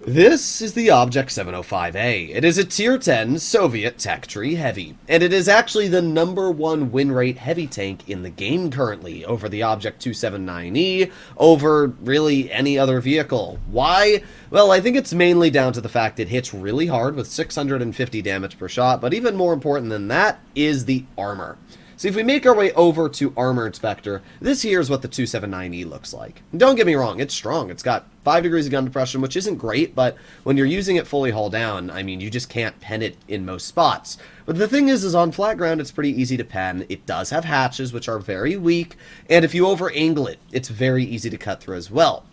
This is the Object 705A. It is a Tier 10 Soviet tech tree heavy, and it is actually the #1 win rate heavy tank in the game currently, over the Object 279E, over really any other vehicle. Why? Well, I think it's mainly down to the fact it hits really hard with 650 damage per shot, but even more important than that is the armor. So if we make our way over to Armor Inspector, this here is what the 279E looks like. And don't get me wrong, it's strong. It's got 5 degrees of gun depression, which isn't great, but when you're using it fully hull down, I mean, you just can't pen it in most spots. But the thing is on flat ground, it's pretty easy to pen. It does have hatches, which are very weak, and if you over-angle it, it's very easy to cut through as well.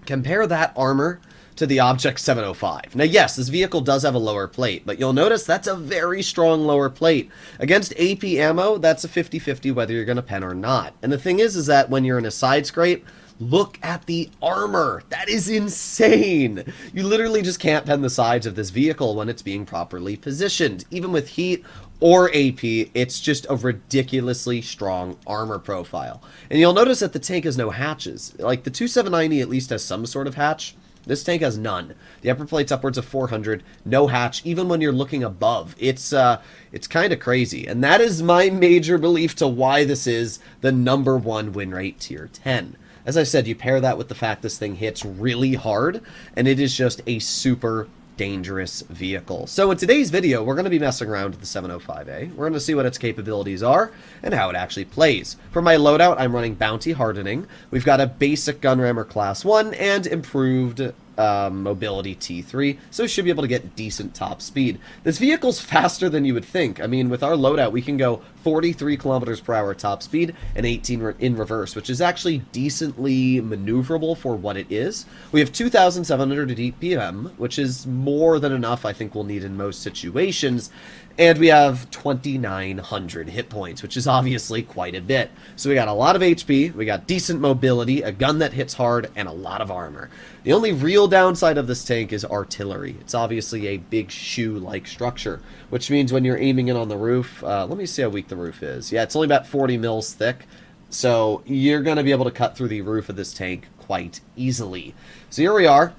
Compare that armor to the Object 705. Now yes, this vehicle does have a lower plate, but you'll notice that's a very strong lower plate. Against AP ammo, that's a 50-50 whether you're going to pen or not. And the thing is that when you're in a side scrape, look at the armor. That is insane. You literally just can't pen the sides of this vehicle when it's being properly positioned. Even with heat or AP, it's just a ridiculously strong armor profile. And you'll notice that the tank has no hatches. Like the 279E at least has some sort of hatch. This tank has none. The upper plate's upwards of 400, no hatch, even when you're looking above. It's kind of crazy, and that is my major belief to why this is the #1 win rate tier 10. As I said, you pair that with the fact this thing hits really hard, and it is just a super dangerous vehicle. So in today's video, we're going to be messing around with the 705A. We're going to see what its capabilities are and how it actually plays. For my loadout, I'm running Bounty Hardening. We've got a basic gun rammer class 1 and improved mobility T3, so we should be able to get decent top speed. This vehicle's faster than you would think. I mean, with our loadout, we can go 43 kilometers per hour top speed and 18 in reverse, which is actually decently maneuverable for what it is. We have 2,700 DPM, which is more than enough I think we'll need in most situations. And we have 2,900 hit points, which is obviously quite a bit. So we got a lot of HP, we got decent mobility, a gun that hits hard, and a lot of armor. The only real downside of this tank is artillery. It's obviously a big shoe-like structure, which means when you're aiming in on the roof, let me see how weak the roof is. Yeah, it's only about 40 mils thick, so you're going to be able to cut through the roof of this tank quite easily. So here we are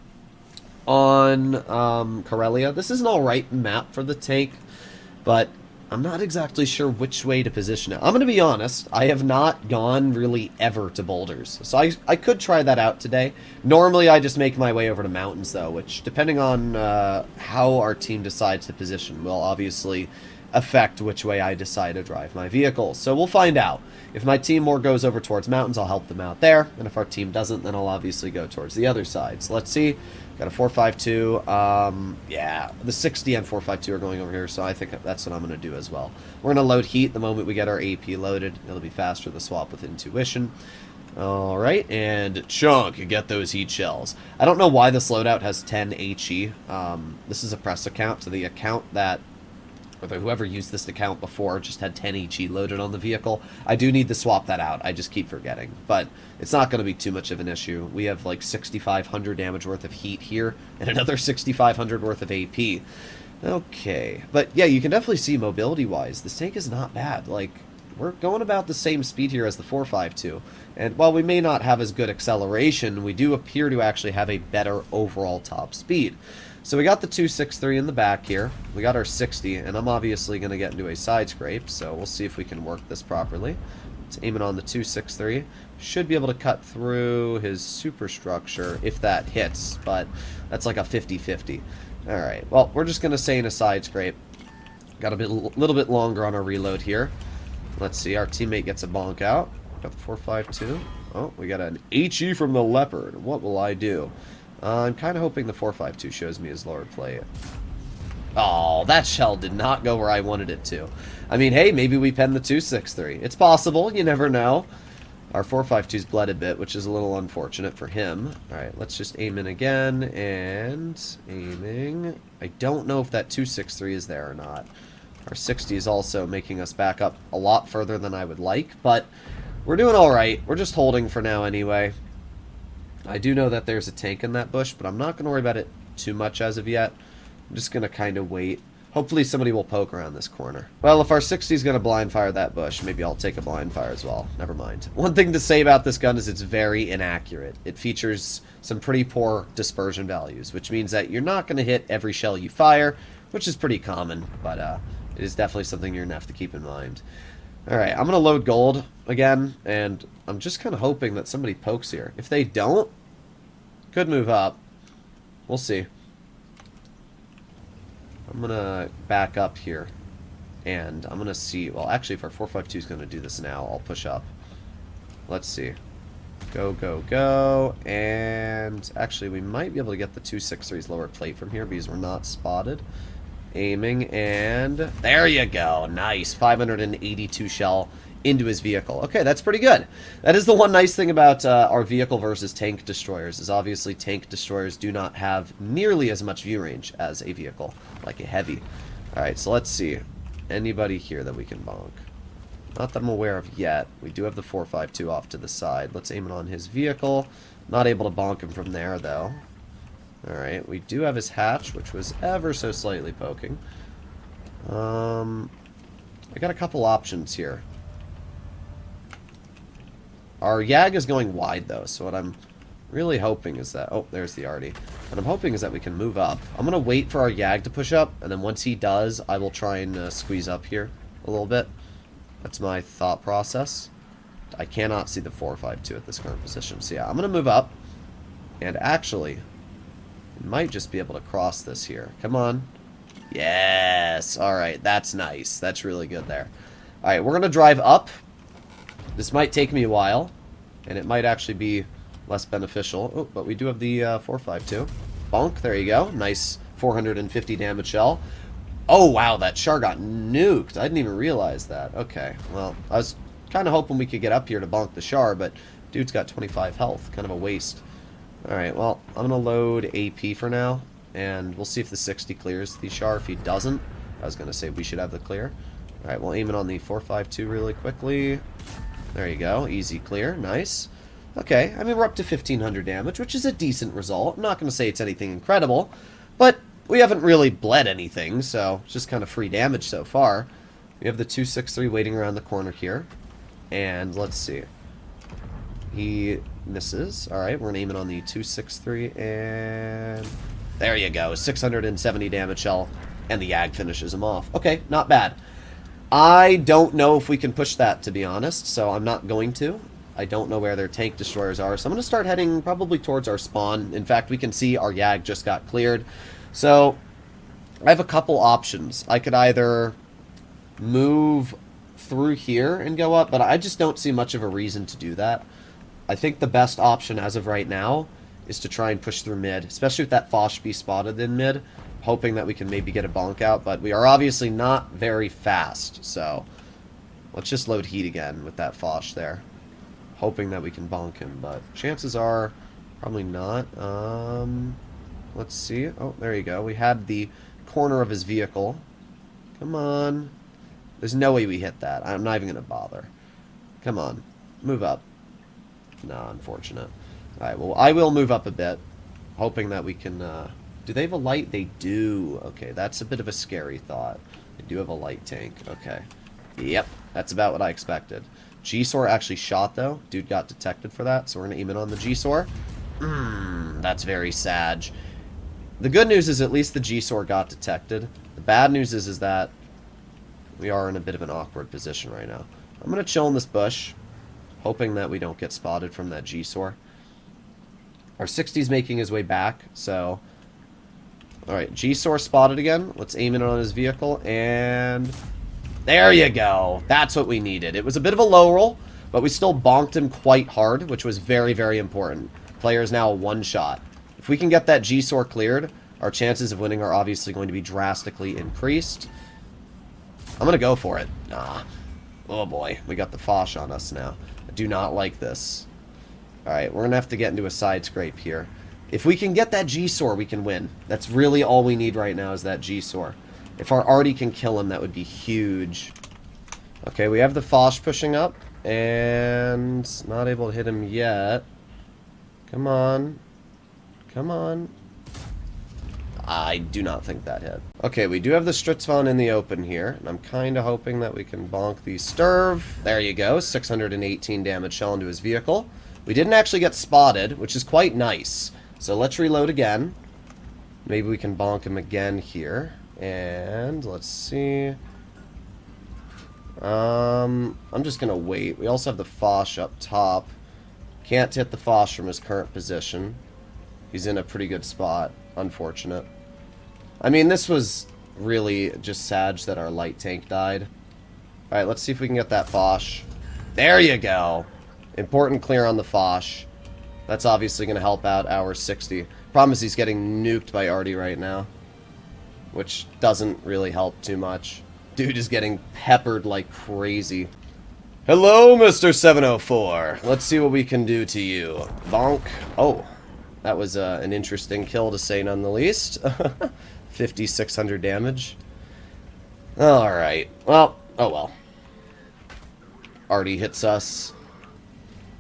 on Karelia. This is an alright map for the tank, but I'm not exactly sure which way to position it. I'm going to be honest, I have not gone really ever to boulders, so I could try that out today. Normally I just make my way over to mountains though, which depending on how our team decides to position will obviously affect which way I decide to drive my vehicle. So we'll find out. If my team more goes over towards mountains, I'll help them out there, and if our team doesn't, then I'll obviously go towards the other side. So let's see. Got a 452. Yeah, the 60 and 452 are going over here, so I think that's what I'm going to do as well. We're going to load heat the moment we get our AP loaded. It'll be faster to swap with intuition. Alright, and chunk, get those heat shells. I don't know why this loadout has 10 HE. This is a press account, so the account that whoever used this account before just had 10 HE loaded on the vehicle. I do need to swap that out. I just keep forgetting. But it's not going to be too much of an issue. We have like 6,500 damage worth of heat here and another 6,500 worth of AP. Okay. But yeah, you can definitely see mobility-wise, this tank is not bad. Like, we're going about the same speed here as the 452. And while we may not have as good acceleration, we do appear to actually have a better overall top speed. So we got the 263 in the back here. We got our 60, and I'm obviously going to get into a side scrape, so we'll see if we can work this properly. Let's aim it on the 263. Should be able to cut through his superstructure if that hits, but that's like a 50-50. Alright, well, we're just going to stay in a side scrape. Got a little bit longer on our reload here. Let's see, our teammate gets a bonk out. Got the 452. Oh, we got an HE from the Leopard. What will I do? I'm kind of hoping the 452 shows me his lower plate. Oh, that shell did not go where I wanted it to. I mean, hey, maybe we pen the 263. It's possible. You never know. Our 452's bled a bit, which is a little unfortunate for him. Alright, let's just aim in again. And aiming. I don't know if that 263 is there or not. Our 60 is also making us back up a lot further than I would like. But we're doing alright. We're just holding for now anyway. I do know that there's a tank in that bush, but I'm not going to worry about it too much as of yet. I'm just going to kind of wait. Hopefully somebody will poke around this corner. Well, if our 60 is going to blind fire that bush, maybe I'll take a blind fire as well. Never mind. One thing to say about this gun is it's very inaccurate. It features some pretty poor dispersion values, which means that you're not going to hit every shell you fire, which is pretty common, but it is definitely something you're going to have to keep in mind. Alright, I'm going to load gold again, and I'm just kind of hoping that somebody pokes here. If they don't, could move up. We'll see. I'm going to back up here, and I'm going to see... Well, actually, if our 452 is going to do this now, I'll push up. Let's see. Go, go, go. And actually, we might be able to get the 263's lower plate from here because we're not spotted. Aiming, and there you go. Nice. 582 shell into his vehicle. Okay, that's pretty good. That is the one nice thing about our vehicle versus tank destroyers, is obviously tank destroyers do not have nearly as much view range as a vehicle, like a heavy. Alright, so let's see. Anybody here that we can bonk? Not that I'm aware of yet. We do have the 452 off to the side. Let's aim it on his vehicle. Not able to bonk him from there, though. Alright, we do have his hatch, which was ever so slightly poking. I got a couple options here. Our Yag is going wide, though, so what I'm really hoping is that... Oh, there's the Artie. What I'm hoping is that we can move up. I'm going to wait for our Yag to push up, and then once he does, I will try and squeeze up here a little bit. That's my thought process. I cannot see the 452 at this current position. So yeah, I'm going to move up, and actually, we might just be able to cross this here. Come on. Yes! Alright, that's nice. That's really good there. Alright, we're going to drive up. This might take me a while, and it might actually be less beneficial. Oh, but we do have the 452. Bonk, there you go. Nice 450 damage shell. Oh, wow, that Char got nuked. I didn't even realize that. Okay, well, I was kind of hoping we could get up here to bonk the Char, but dude's got 25 health. Kind of a waste. Alright, well, I'm going to load AP for now, and we'll see if the 60 clears the Char. If he doesn't, I was going to say we should have the clear. Alright, we'll aim it on the 452 really quickly. There you go. Easy clear. Nice. Okay, I mean, we're up to 1,500 damage, which is a decent result. I'm not going to say it's anything incredible, but we haven't really bled anything, so it's just kind of free damage so far. We have the 263 waiting around the corner here, and let's see. He misses. Alright, we're going to aim it on the 263, and there you go. 670 damage shell, and the Yag finishes him off. Okay, not bad. I don't know if we can push that, to be honest, so I'm not going to. I don't know where their tank destroyers are, so I'm going to start heading probably towards our spawn. In fact, we can see our Yag just got cleared. So, I have a couple options. I could either move through here and go up, but I just don't see much of a reason to do that. I think the best option as of right now is to try and push through mid, especially with that Foch be spotted in mid, hoping that we can maybe get a bonk out, but we are obviously not very fast, so let's just load heat again with that Foch there, hoping that we can bonk him, but chances are probably not. Let's see. Oh, there you go. We had the corner of his vehicle. Come on. There's no way we hit that. I'm not even going to bother. Come on. Move up. No, unfortunate. Alright, well, I will move up a bit, hoping that we can... Do they have a light? They do. Okay, that's a bit of a scary thought. They do have a light tank. Okay. Yep, that's about what I expected. G-Sor actually shot, though. Dude got detected for that, so we're going to aim it on the G-Sor. That's very sad. The good news is at least the G-Sor got detected. The bad news is that we are in a bit of an awkward position right now. I'm going to chill in this bush, hoping that we don't get spotted from that G-Sor. Our 60's making his way back, so... Alright, G-Sor spotted again. Let's aim it on his vehicle, and... There you go! That's what we needed. It was a bit of a low roll, but we still bonked him quite hard, which was very, very important. Player is now a one-shot. If we can get that G-Sor cleared, our chances of winning are obviously going to be drastically increased. I'm going to go for it. Nah. Oh boy, we got the Foch on us now. I do not like this. Alright, we're going to have to get into a side scrape here. If we can get that G-Sor, we can win. That's really all we need right now is that G-Sor. If our Artie can kill him, that would be huge. Okay, we have the Foch pushing up, and not able to hit him yet. Come on. Come on. I do not think that hit. Okay, we do have the Stritzvon in the open here, and I'm kind of hoping that we can bonk the Sturv. There you go, 618 damage shell into his vehicle. We didn't actually get spotted, which is quite nice. So let's reload again. Maybe we can bonk him again here. And let's see. I'm just going to wait. We also have the Foch up top. Can't hit the Foch from his current position. He's in a pretty good spot. Unfortunate. I mean, this was really just sad that our light tank died. Alright, let's see if we can get that Foch. There you go! Important clear on the Foch. That's obviously going to help out our 60. Problem is he's getting nuked by Artie right now, which doesn't really help too much. Dude is getting peppered like crazy. Hello, Mr. 704. Let's see what we can do to you. Bonk. Oh, that was an interesting kill to say none the least. 5,600 damage. Alright. Well, oh well. Artie hits us.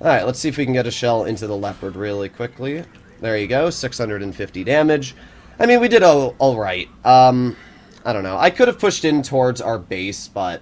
Alright, let's see if we can get a shell into the Leopard really quickly. There you go, 650 damage. I mean, we did alright. I don't know. I could have pushed in towards our base, but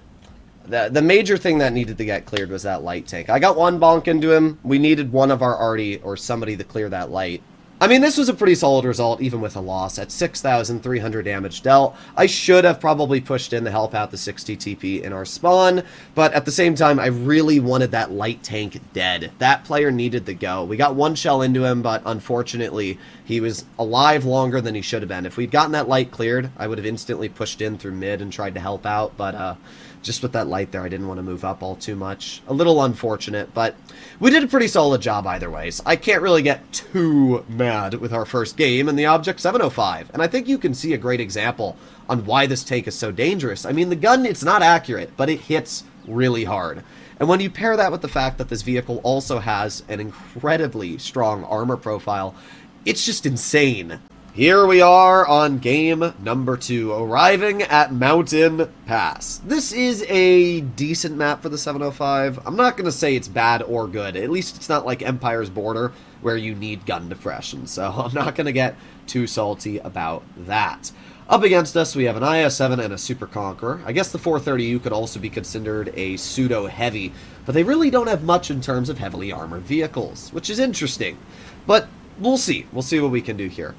the major thing that needed to get cleared was that light tank. I got one bonk into him. We needed one of our Artie or somebody to clear that light. I mean, this was a pretty solid result, even with a loss, at 6,300 damage dealt. I should have probably pushed in to help out the 60 TP in our spawn, but at the same time, I really wanted that light tank dead. That player needed to go. We got one shell into him, but unfortunately, he was alive longer than he should have been. If we'd gotten that light cleared, I would have instantly pushed in through mid and tried to help out, but just with that light there, I didn't want to move up all too much. A little unfortunate, but we did a pretty solid job either ways. I can't really get too mad with our first game in the Object 705, and I think you can see a great example on why this tank is so dangerous. I mean, the gun, it's not accurate, but it hits really hard. And when you pair that with the fact that this vehicle also has an incredibly strong armor profile, it's just insane. Here we are on game number 2, arriving at Mountain Pass. This is a decent map for the 705. I'm not going to say it's bad or good. At least it's not like Empire's Border, where you need gun depression. So I'm not going to get too salty about that. Up against us, we have an IS-7 and a Super Conqueror. I guess the 430U could also be considered a pseudo-heavy, but they really don't have much in terms of heavily armored vehicles, which is interesting. But we'll see. We'll see what we can do here.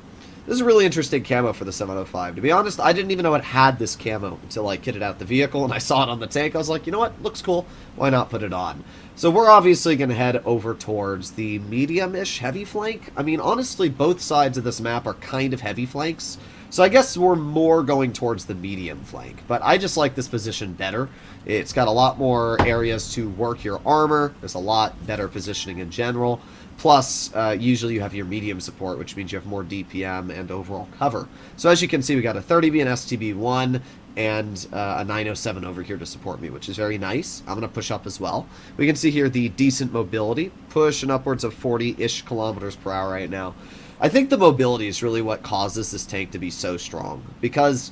This is a really interesting camo for the 705. To be honest, I didn't even know it had this camo until I kitted out the vehicle and I saw it on the tank. I was like, you know what? Looks cool. Why not put it on? So we're obviously going to head over towards the medium-ish heavy flank. I mean, honestly, both sides of this map are kind of heavy flanks. So I guess we're more going towards the medium flank. But I just like this position better. It's got a lot more areas to work your armor. There's a lot better positioning in general. Plus, usually you have your medium support, which means you have more DPM and overall cover. So as you can see, we got a 30B and STB1 and a 907 over here to support me, which is very nice. I'm going to push up as well. We can see here the decent mobility, pushing upwards of 40-ish kilometers per hour right now. I think the mobility is really what causes this tank to be so strong, because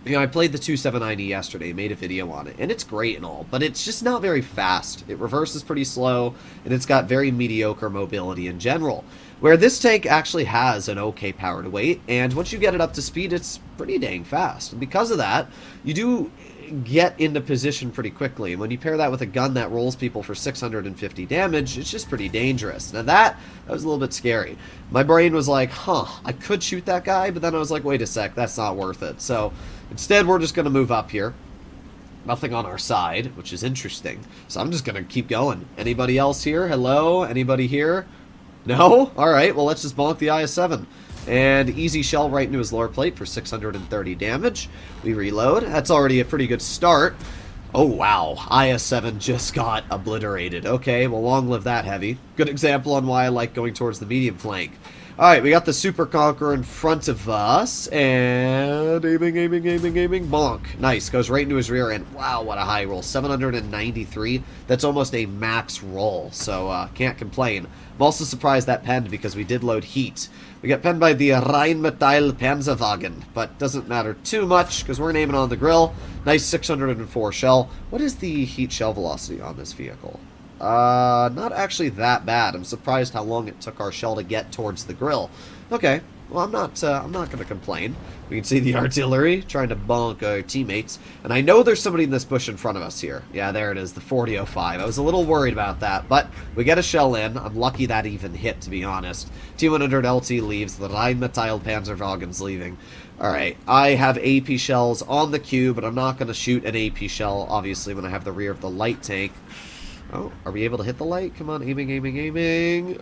you know, I played the 279E yesterday, made a video on it, and it's great and all, but it's just not very fast. It reverses pretty slow, and it's got very mediocre mobility in general. Where this tank actually has an okay power to weight, and once you get it up to speed, it's pretty dang fast. And because of that, you do get into position pretty quickly. And when you pair that with a gun that rolls people for 650 damage, it's just pretty dangerous. Now that was a little bit scary. My brain was like, huh, I could shoot that guy, but then I was like, wait a sec, that's not worth it. So instead, we're just going to move up here. Nothing on our side, which is interesting. So I'm just going to keep going. Anybody else here? Hello? Anybody here? No? Alright, well let's just bonk the IS-7. And easy shell right into his lower plate for 630 damage. We reload. That's already a pretty good start. Oh wow, IS-7 just got obliterated. Okay, well long live that heavy. Good example on why I like going towards the medium flank. Alright, we got the Super Conqueror in front of us, and aiming, bonk. Nice, goes right into his rear end. Wow, what a high roll, 793. That's almost a max roll, so can't complain. I'm also surprised that penned because we did load heat. We got penned by the Rheinmetall Panzerwagen, but doesn't matter too much because we're aiming on the grill. Nice 604 shell. What is the heat shell velocity on this vehicle? Not actually that bad. I'm surprised how long it took our shell to get towards the grill. Okay, Well, I'm not going to complain. We can see the artillery trying to bonk our teammates. And I know there's somebody in this bush in front of us here. Yeah, there it is, the 4005. I was a little worried about that, but we get a shell in. I'm lucky that even hit, to be honest. T-100 LT leaves. The Rheinmetall Panzerwagen's leaving. Alright, I have AP shells on the queue, but I'm not going to shoot an AP shell, obviously, when I have the rear of the light tank. Oh, are we able to hit the light? Come on, aiming, aiming, aiming.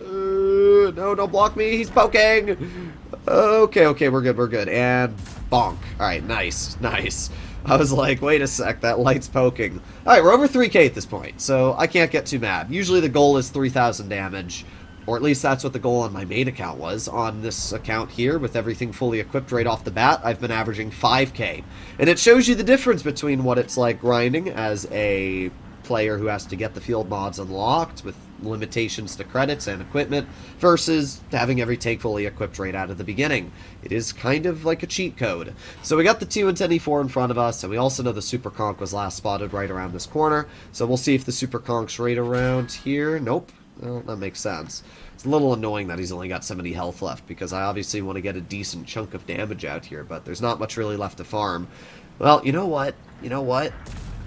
No, don't block me. He's poking. Okay, we're good. And bonk. All right, nice, nice. I was like, wait a sec, that light's poking. All right, we're over 3K at this point, so I can't get too mad. Usually the goal is 3,000 damage, or at least that's what the goal on my main account was. On this account here, with everything fully equipped right off the bat, I've been averaging 5K. And it shows you the difference between what it's like grinding as a player who has to get the field mods unlocked with limitations to credits and equipment versus having every tank fully equipped right out of the beginning. It is kind of like a cheat code. So we got the T-110E4 in front of us, and we also know the Super Conch was last spotted right around this corner. So we'll see if the Super Conch's right around here. Nope. Well, that makes sense. It's a little annoying that he's only got 70 health left because I obviously want to get a decent chunk of damage out here, but there's not much really left to farm. Well, you know what?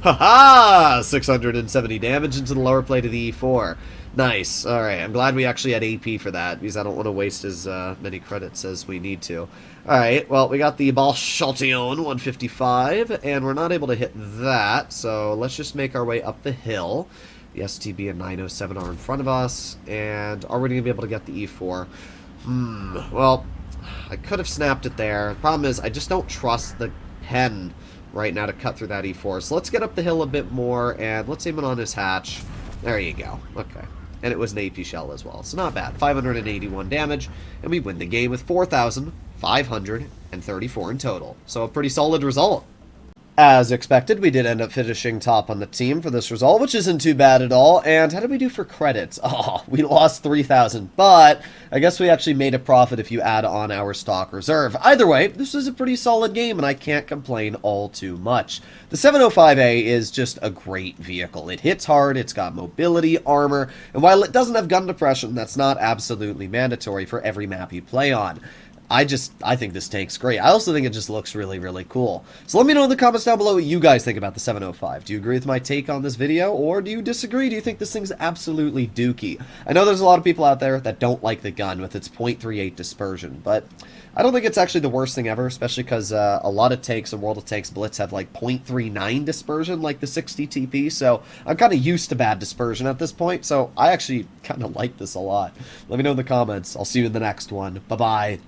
Haha! 670 damage into the lower plate of the E4. Nice. Alright, I'm glad we actually had AP for that, because I don't want to waste as many credits as we need to. Alright, well, we got the Balschaltion 155, and we're not able to hit that, so let's just make our way up the hill. The STB and 907 are in front of us, and are we going to be able to get the E4? Well, I could have snapped it there. The problem is, I just don't trust the pen right now to cut through that E4. So let's get up the hill a bit more, and let's aim it on his hatch. There you go. Okay. And it was an AP shell as well, so not bad. 581 damage, and we win the game with 4,534 in total. So a pretty solid result. As expected, we did end up finishing top on the team for this result, which isn't too bad at all. And how did we do for credits? Oh, we lost 3,000, but I guess we actually made a profit if you add on our stock reserve. Either way, this was a pretty solid game, and I can't complain all too much. The 705A is just a great vehicle. It hits hard, it's got mobility, armor, and while it doesn't have gun depression, that's not absolutely mandatory for every map you play on. I think this tank's great. I also think it just looks really, really cool. So let me know in the comments down below what you guys think about the 705. Do you agree with my take on this video, or do you disagree? Do you think this thing's absolutely dookie? I know there's a lot of people out there that don't like the gun with its .38 dispersion, but I don't think it's actually the worst thing ever, especially because a lot of tanks in World of Tanks Blitz have like .39 dispersion, like the 60 TP, so I'm kind of used to bad dispersion at this point, so I actually kind of like this a lot. Let me know in the comments. I'll see you in the next one. Bye-bye.